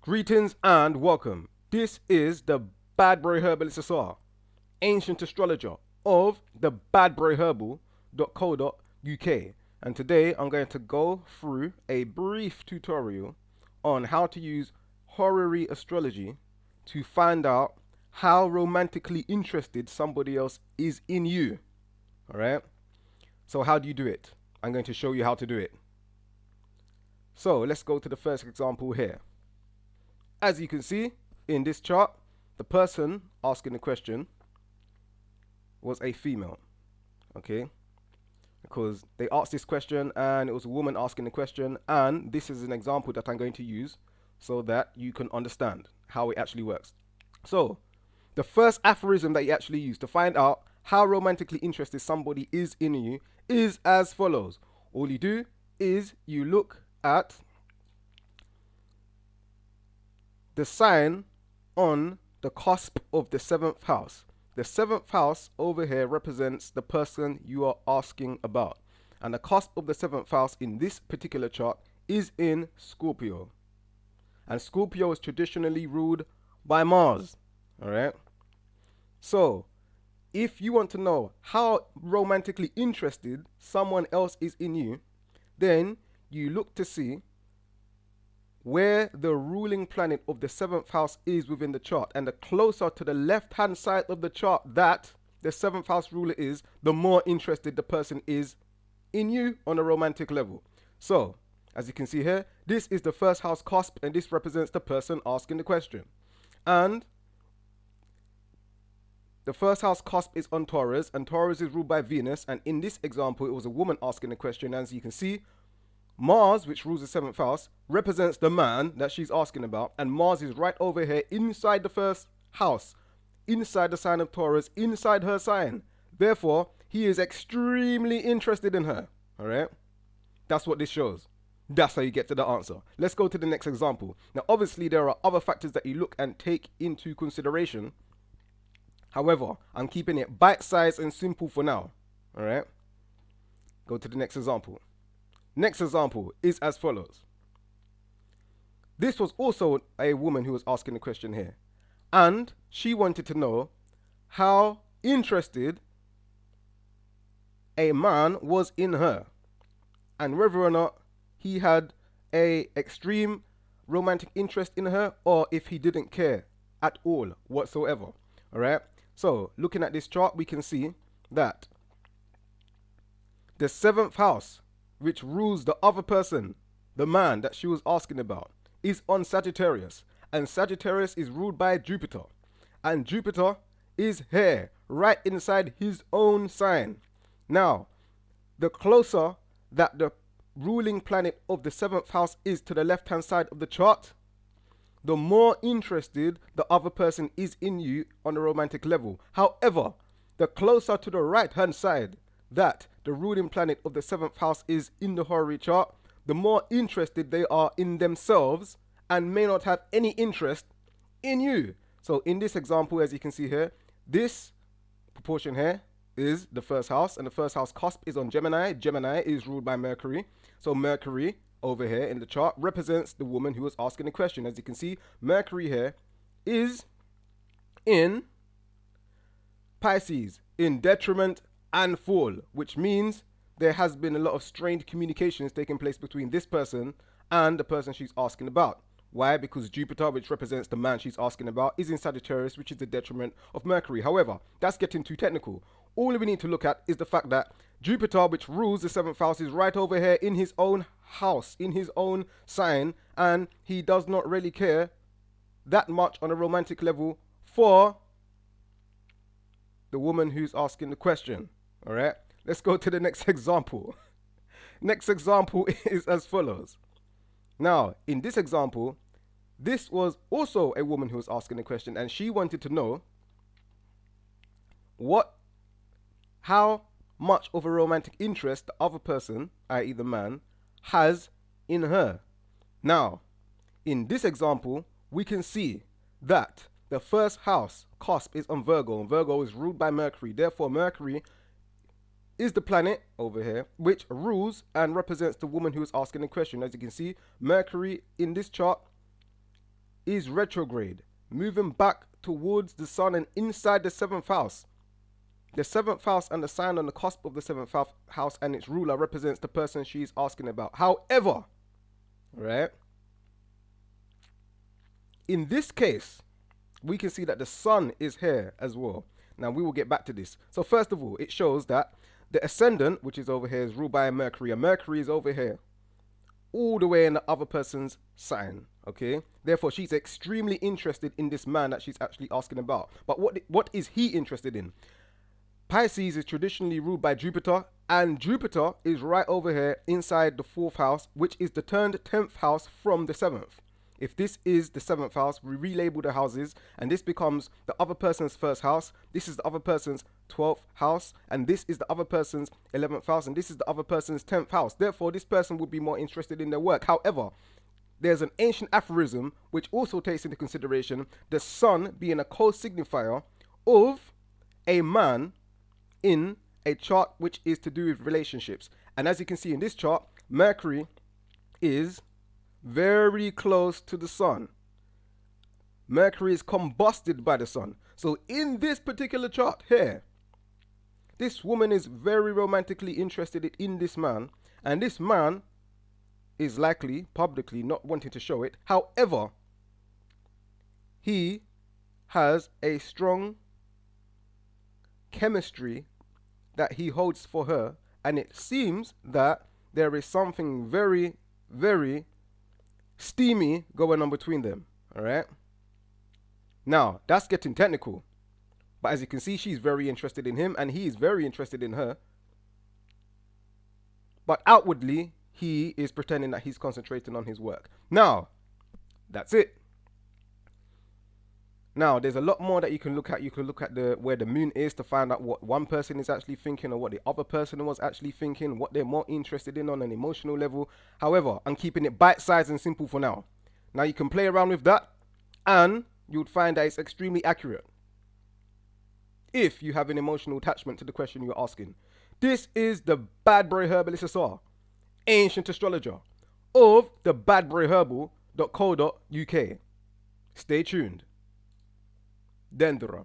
Greetings and welcome. This is the BiteSize Horary Astrology, ancient astrologer of the ThaBadbrey and today I'm going to go through a brief tutorial on how to use horary astrology to find out how romantically interested somebody else is in you. Alright? So how do you do it? I'm going to show you how to do it. So let's go to the first example here. As you can see in this chart, the person asking the question was a female, okay? Because they asked this question and it was a woman asking the question, and this is an example that I'm going to use so that you can understand how it actually works. So, the first aphorism that you actually use to find out how romantically interested somebody is in you is as follows. All you do is you look at the sign on the cusp of the 7th house. The 7th house over here represents the person you are asking about. And the cusp of the 7th house in this particular chart is in Scorpio. And Scorpio is traditionally ruled by Mars. Alright? So, if you want to know how romantically interested someone else is in you, then you look to see where the ruling planet of the 7th house is within the chart. And the closer to the left hand side of the chart that the 7th house ruler is, the more interested the person is in you on a romantic level. So, as you can see here, this is the first house cusp, and this represents the person asking the question. And the first house cusp is on Taurus, and Taurus is ruled by Venus. And in this example, it was a woman asking the question. As you can see, Mars, which rules the 7th house, represents the man that she's asking about, and Mars is right over here inside the first house, inside the sign of Taurus, inside her sign. Therefore, he is extremely interested in her. Alright? That's what this shows. That's how you get to the answer. Let's go to the next example. Now, obviously, there are other factors that you look and take into consideration. However, I'm keeping it bite-sized and simple for now. Alright? Go to the next example. Next example is as follows. This was also a woman who was asking the question here. And she wanted to know how interested a man was in her. And whether or not he had a extreme romantic interest in her, or if he didn't care at all whatsoever. Alright? So, looking at this chart, we can see that the 7th house, which rules the other person, the man that she was asking about, is on Sagittarius. And Sagittarius is ruled by Jupiter. And Jupiter is here, right inside his own sign. Now, the closer that the ruling planet of the 7th house is to the left-hand side of the chart, the more interested the other person is in you on a romantic level. However, the closer to the right-hand side that the ruling planet of the 7th house is in the horary chart, the more interested they are in themselves and may not have any interest in you. So in this example, as you can see here, this proportion here is the first house, and the first house cusp is on Gemini. Gemini is ruled by Mercury. So Mercury over here in the chart represents the woman who was asking the question. As you can see, Mercury here is in Pisces, in detriment and fall, which means there has been a lot of strained communications taking place between this person and the person she's asking about. Why? Because Jupiter, which represents the man she's asking about, is in Sagittarius, which is the detriment of Mercury. However, that's getting too technical. All we need to look at is the fact that Jupiter, which rules the 7th house, is right over here in his own house, in his own sign, and he does not really care that much on a romantic level for the woman who's asking the question. Alright, let's go to the next example. Next example is as follows. Now, in this example, this was also a woman who was asking the question, and she wanted to know how much of a romantic interest the other person, i.e. the man, has in her. Now, in this example, we can see that the first house cusp is on Virgo, and Virgo is ruled by Mercury. Therefore, Mercury is the planet over here which rules and represents the woman who is asking the question. As you can see, Mercury in this chart is retrograde, moving back towards the sun and inside the 7th house. The 7th house and the sign on the cusp of the 7th house and its ruler represents the person she's asking about. However, right, in this case, we can see that the sun is here as well. Now, we will get back to this. So first of all, it shows that the ascendant, which is over here, is ruled by Mercury, and Mercury is over here, all the way in the other person's sign, okay? Therefore, she's extremely interested in this man that she's actually asking about. But what is he interested in? Pisces is traditionally ruled by Jupiter, and Jupiter is right over here inside the 4th house, which is the turned 10th house from the 7th. If this is the 7th house, we relabel the houses, and this becomes the other person's 1st house, this is the other person's 12th house, and this is the other person's 11th house, and this is the other person's 10th house. Therefore, this person would be more interested in their work. However, there's an ancient aphorism which also takes into consideration the sun being a co-signifier of a man in a chart which is to do with relationships. And as you can see in this chart, Mercury is very close to the sun. Mercury is combusted by the sun. So in this particular chart here, this woman is very romantically interested in this man, and this man is likely publicly not wanting to show it. However, he has a strong chemistry that he holds for her, and it seems that there is something very, very steamy going on between them. All right, now that's getting technical, but as you can see, she's very interested in him and he is very interested in her, but outwardly he is pretending that he's concentrating on his work. Now that's it. Now, there's a lot more that you can look at. You can look at where the moon is to find out what one person is actually thinking or what the other person was actually thinking, what they're more interested in on an emotional level. However, I'm keeping it bite-sized and simple for now. Now, you can play around with that and you would find that it's extremely accurate if you have an emotional attachment to the question you're asking. This is the ThaBadbrey Herbalist SR, ancient astrologer of ThaBadbreyHerbal.co.uk. Stay tuned. Dendra.